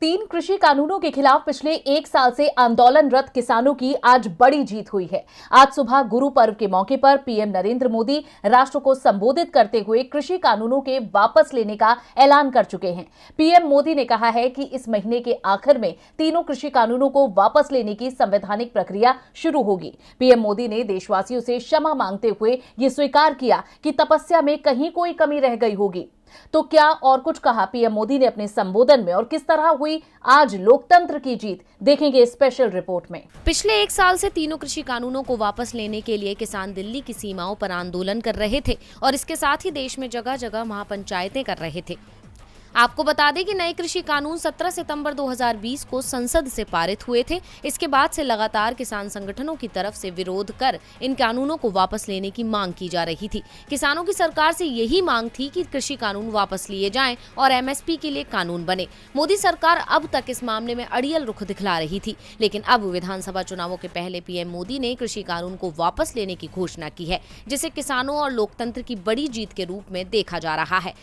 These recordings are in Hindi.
तीन कृषि कानूनों के खिलाफ पिछले एक साल से आंदोलनरत किसानों की आज बड़ी जीत हुई है। आज सुबह गुरु पर्व के मौके पर पीएम नरेंद्र मोदी राष्ट्र को संबोधित करते हुए कृषि कानूनों के वापस लेने का ऐलान कर चुके हैं। पीएम मोदी ने कहा है कि इस महीने के आखिर में तीनों कृषि कानूनों को वापस लेने की संवैधानिक प्रक्रिया शुरू होगी। पीएम मोदी ने देशवासियों से क्षमा मांगते हुए ये स्वीकार किया कि तपस्या में कहीं कोई कमी रह गई होगी। तो क्या और कुछ कहा पीएम मोदी ने अपने संबोधन में और किस तरह हुई आज लोकतंत्र की जीत, देखेंगे स्पेशल रिपोर्ट में। पिछले एक साल से तीनों कृषि कानूनों को वापस लेने के लिए किसान दिल्ली की सीमाओं पर आंदोलन कर रहे थे और इसके साथ ही देश में जगह जगह महापंचायतें कर रहे थे। आपको बता दें कि नए कृषि कानून 17 सितंबर 2020 को संसद से पारित हुए थे। इसके बाद से लगातार किसान संगठनों की तरफ से विरोध कर इन कानूनों को वापस लेने की मांग की जा रही थी। किसानों की सरकार से यही मांग थी कि कृषि कानून वापस लिए जाएं और एमएसपी के लिए कानून बने। मोदी सरकार अब तक इस मामले में अड़ियल रुख दिखला रही थी, लेकिन अब विधानसभा चुनावों के पहले पीएम मोदी ने कृषि कानून को वापस लेने की घोषणा की है, जिसे किसानों और लोकतंत्र की बड़ी जीत के रूप में देखा जा रहा है।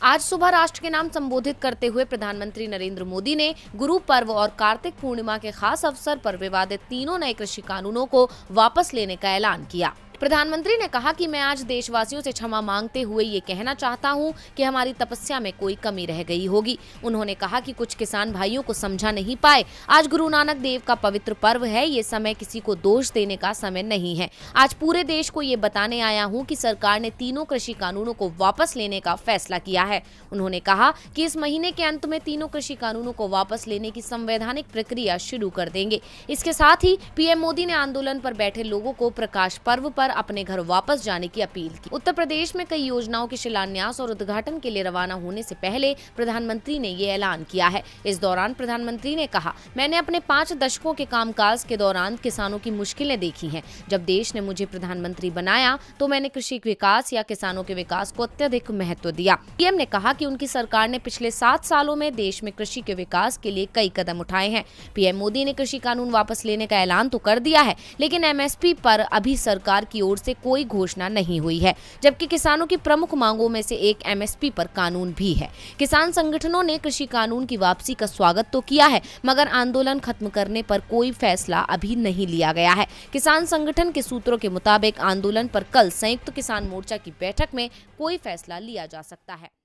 आज सुबह राष्ट्र के नाम संबोधित करते हुए प्रधानमंत्री नरेंद्र मोदी ने गुरु पर्व और कार्तिक पूर्णिमा के खास अवसर पर विवादित तीनों नए कृषि कानूनों को वापस लेने का ऐलान किया। प्रधानमंत्री ने कहा कि मैं आज देशवासियों से क्षमा मांगते हुए ये कहना चाहता हूं कि हमारी तपस्या में कोई कमी रह गई होगी। उन्होंने कहा कि कुछ किसान भाइयों को समझा नहीं पाए। आज गुरु नानक देव का पवित्र पर्व है, ये समय किसी को दोष देने का समय नहीं है। आज पूरे देश को ये बताने आया हूं कि सरकार ने तीनों कृषि कानूनों को वापस लेने का फैसला किया है। उन्होंने कहा कि इस महीने के अंत में तीनों कृषि कानूनों को वापस लेने की संवैधानिक प्रक्रिया शुरू कर देंगे। इसके साथ ही पीएम मोदी ने आंदोलन पर बैठे लोगों को प्रकाश पर्व पर अपने घर वापस जाने की अपील की। उत्तर प्रदेश में कई योजनाओं के शिलान्यास और उद्घाटन के लिए रवाना होने से पहले प्रधानमंत्री ने ये ऐलान किया है। इस दौरान प्रधानमंत्री ने कहा, मैंने अपने 5 दशकों के कामकाज के दौरान किसानों की मुश्किलें देखी हैं। जब देश ने मुझे प्रधानमंत्री बनाया तो मैंने कृषि विकास या किसानों के विकास को अत्यधिक महत्व दिया। पीएम ने कहा कि उनकी सरकार ने पिछले 7 सालों में देश में कृषि के विकास के लिए कई कदम उठाए हैं। पीएम मोदी ने कृषि कानून वापस लेने का ऐलान तो कर दिया है, लेकिन एमएसपी पर अभी सरकार की ओर से कोई घोषणा नहीं हुई है, जबकि किसानों की प्रमुख मांगों में से एक एमएसपी पर कानून भी है। किसान संगठनों ने कृषि कानून की वापसी का स्वागत तो किया है, मगर आंदोलन खत्म करने पर कोई फैसला अभी नहीं लिया गया है। किसान संगठन के सूत्रों के मुताबिक आंदोलन पर कल संयुक्त किसान मोर्चा की बैठक में कोई फैसला लिया जा सकता है।